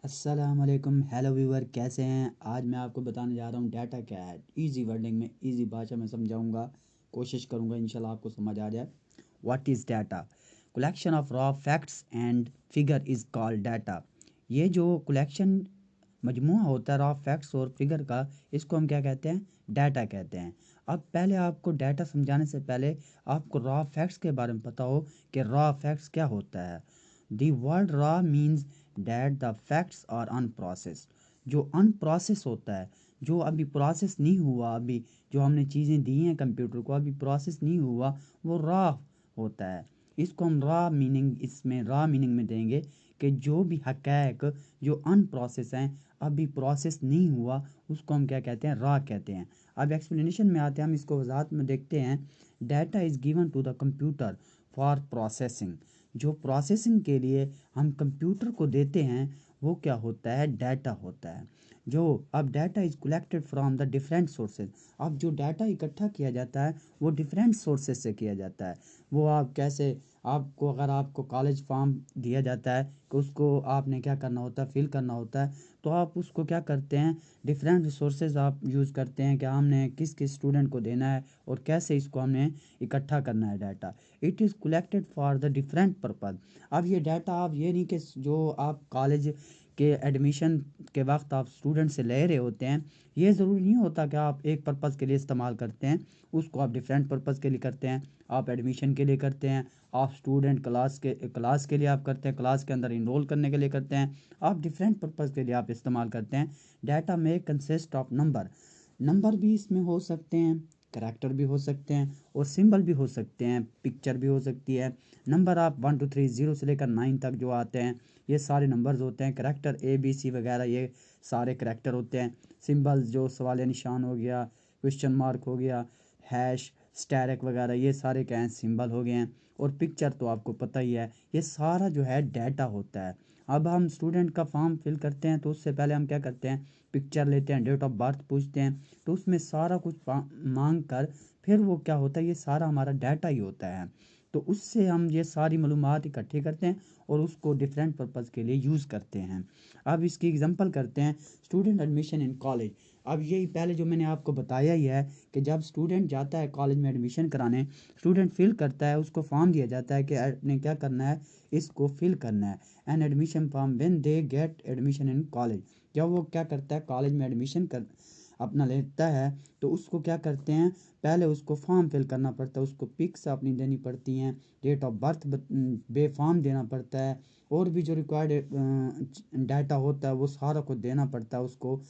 अस्सलामुअलैकुम। Hello viewer, कैसे हैं? आज मैं आपको बताने जा रहा हूँ डाटा क्या है। इजी वर्डिंग में, इजी भाषा में समझाऊंगा, कोशिश करूंगा इंशाल्लाह आपको समझ आ जाए। What is data? Collection of raw facts and figure is called data. ये जो कलेक्शन मजमूआ होता है रॉ फैक्ट्स और फिगर का, इसको हम क्या कहते हैं? डाटा कहते हैं। अब पहले आपको डाटा समझाने से पहले आपको रॉ फैक्ट्स के बारे में पता हो कि रॉ फैक्ट्स क्या होता है। The word raw means that the facts are unprocessed. जो अनप्रोसेस होता है, जो अभी प्रोसेस नहीं हुआ, अभी जो हमने चीज़ें दी हैं कंप्यूटर को अभी प्रोसेस नहीं हुआ, वो रॉ होता है। इसको हम रॉ मीनिंग में देंगे कि जो भी हक़ाइक़ जो अनप्रोसेस हैं, अभी प्रोसेस नहीं हुआ, उसको हम क्या कहते हैं? रॉ कहते हैं। अब एक्सप्लेनेशन में आते हैं, हम इसको वजाहत में देखते हैं। Data is given to the computer for processing. जो प्रोसेसिंग के लिए हम कंप्यूटर को देते हैं, वो क्या होता है? डाटा होता है। जो अब data is collected from the different sources. अब जो डाटा इकट्ठा किया जाता है वो डिफरेंट सोर्सेज से किया जाता है। वो आप कैसे, आपको अगर आपको कॉलेज फॉर्म दिया जाता है कि उसको आपने क्या करना होता है? फिल करना होता है। तो आप उसको क्या करते हैं? डिफरेंट रिसोर्सेज आप यूज़ करते हैं कि हमने किस किस स्टूडेंट को देना है और कैसे इसको हमने इकट्ठा करना है data. It is collected for the different purpose. अब ये डाटा आप ये नहीं कि जो आप कॉलेज के एडमिशन के वक्त आप स्टूडेंट से ले रहे होते हैं, ये ज़रूरी नहीं होता कि आप एक पर्पज़ के लिए इस्तेमाल करते हैं। उसको आप डिफरेंट पर्पज़ के लिए करते हैं। आप एडमिशन के लिए करते हैं, आप स्टूडेंट क्लास के लिए आप करते हैं, क्लास के अंदर इनरोल करने के लिए करते हैं। आप डिफरेंट पर्पज़ के लिए आप इस्तेमाल करते हैं। डाटा में कंसिस्ट ऑफ नंबर। नंबर भी इसमें हो सकते हैं, करैक्टर भी हो सकते हैं और सिंबल भी हो सकते हैं, पिक्चर भी हो सकती है। नंबर आप 1 2 3 0 से लेकर 9 तक जो आते हैं, ये सारे नंबर्स होते हैं। करैक्टर ABC वगैरह, ये सारे करैक्टर होते हैं। सिंबल्स जो सवालिया निशान हो गया, क्वेश्चन मार्क हो गया, हैश, स्टैरिक वगैरह, ये सारे क्या हैं? सिंबल हो गए हैं। और पिक्चर तो आपको पता ही है, ये सारा जो है डाटा होता है। अब हम स्टूडेंट का फॉर्म फिल करते हैं तो उससे पहले हम क्या करते हैं? पिक्चर लेते हैं, डेट ऑफ बर्थ पूछते हैं, तो उसमें सारा कुछ मांग कर फिर वो क्या होता है? ये सारा हमारा डाटा ही होता है। तो उससे हम ये सारी मालूमात इकट्ठी करते हैं और उसको डिफरेंट पर्पज़ के लिए यूज़ करते हैं। अब इसकी एग्जांपल करते हैं, स्टूडेंट एडमिशन इन कॉलेज। अब यही पहले जो मैंने आपको बताया ही है कि जब स्टूडेंट जाता है कॉलेज में एडमिशन कराने, स्टूडेंट फिल करता है, उसको फॉर्म दिया जाता है कि आपने क्या करना है? इसको फिल करना है। An admission form when they get admission in college. जब वो क्या करता है? कॉलेज में एडमिशन कर अपना लेता है, तो उसको क्या करते हैं? पहले उसको फॉर्म फिल करना पड़ता है, उसको पिक्स अपनी देनी पड़ती हैं, date of birth B form देना पड़ता है, और भी जो रिक्वायर्ड डाटा होता है वो सारा कुछ देना पड़ता है उसको।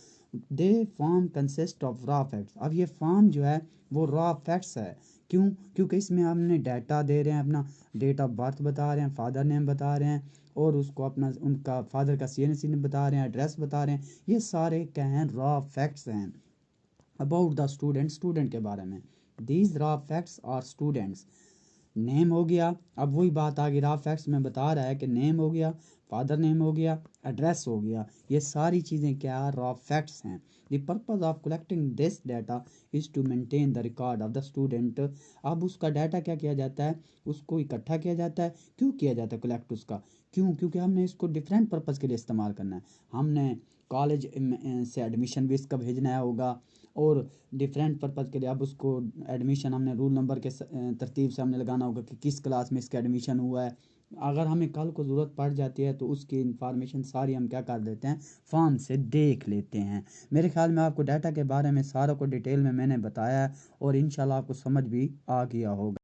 They form consist of raw facts. अब ये फॉर्म जो है वो रॉ फैक्ट्स है। क्यों? क्योंकि इसमें हमने डाटा दे रहे हैं, अपना डेट ऑफ बर्थ बता रहे हैं, फादर नेम बता रहे हैं, और उसको अपना उनका फादर का CNC बता रहे हैं, एड्रेस बता रहे हैं। ये सारे क्या हैं? रॉ फैक्ट्स हैं। अबाउट द स्टूडेंट, स्टूडेंट के बारे में। These raw facts are students. Name हो गया, अब वही बात आ गई, रॉ फैक्ट्स में बता रहा है कि नेम हो गया, फादर नेम हो गया, एड्रेस हो गया, ये सारी चीज़ें क्या? रॉ फैक्ट्स हैं। The purpose of collecting this data is to maintain the record of the student. अब उसका डाटा क्या किया जाता है? उसको इकट्ठा किया जाता है। क्यों किया जाता है कलेक्ट उसका? क्यों? क्योंकि हमने इसको डिफरेंट पर्पज़ के लिए इस्तेमाल करना है। हमने कॉलेज से एडमिशन भी इसका भेजना होगा, और डिफरेंट पर्पज़ के लिए अब उसको एडमिशन हमने रूल नंबर के तरतीब से हमने लगाना होगा कि किस क्लास में इसका एडमिशन हुआ है। अगर हमें कल को ज़रूरत पड़ जाती है तो उसकी इंफॉर्मेशन सारी हम क्या कर देते हैं? फॉर्म से देख लेते हैं। मेरे ख्याल में आपको डाटा के बारे में सारा को डिटेल में मैंने बताया है और इंशाल्लाह आपको समझ भी आ गया होगा।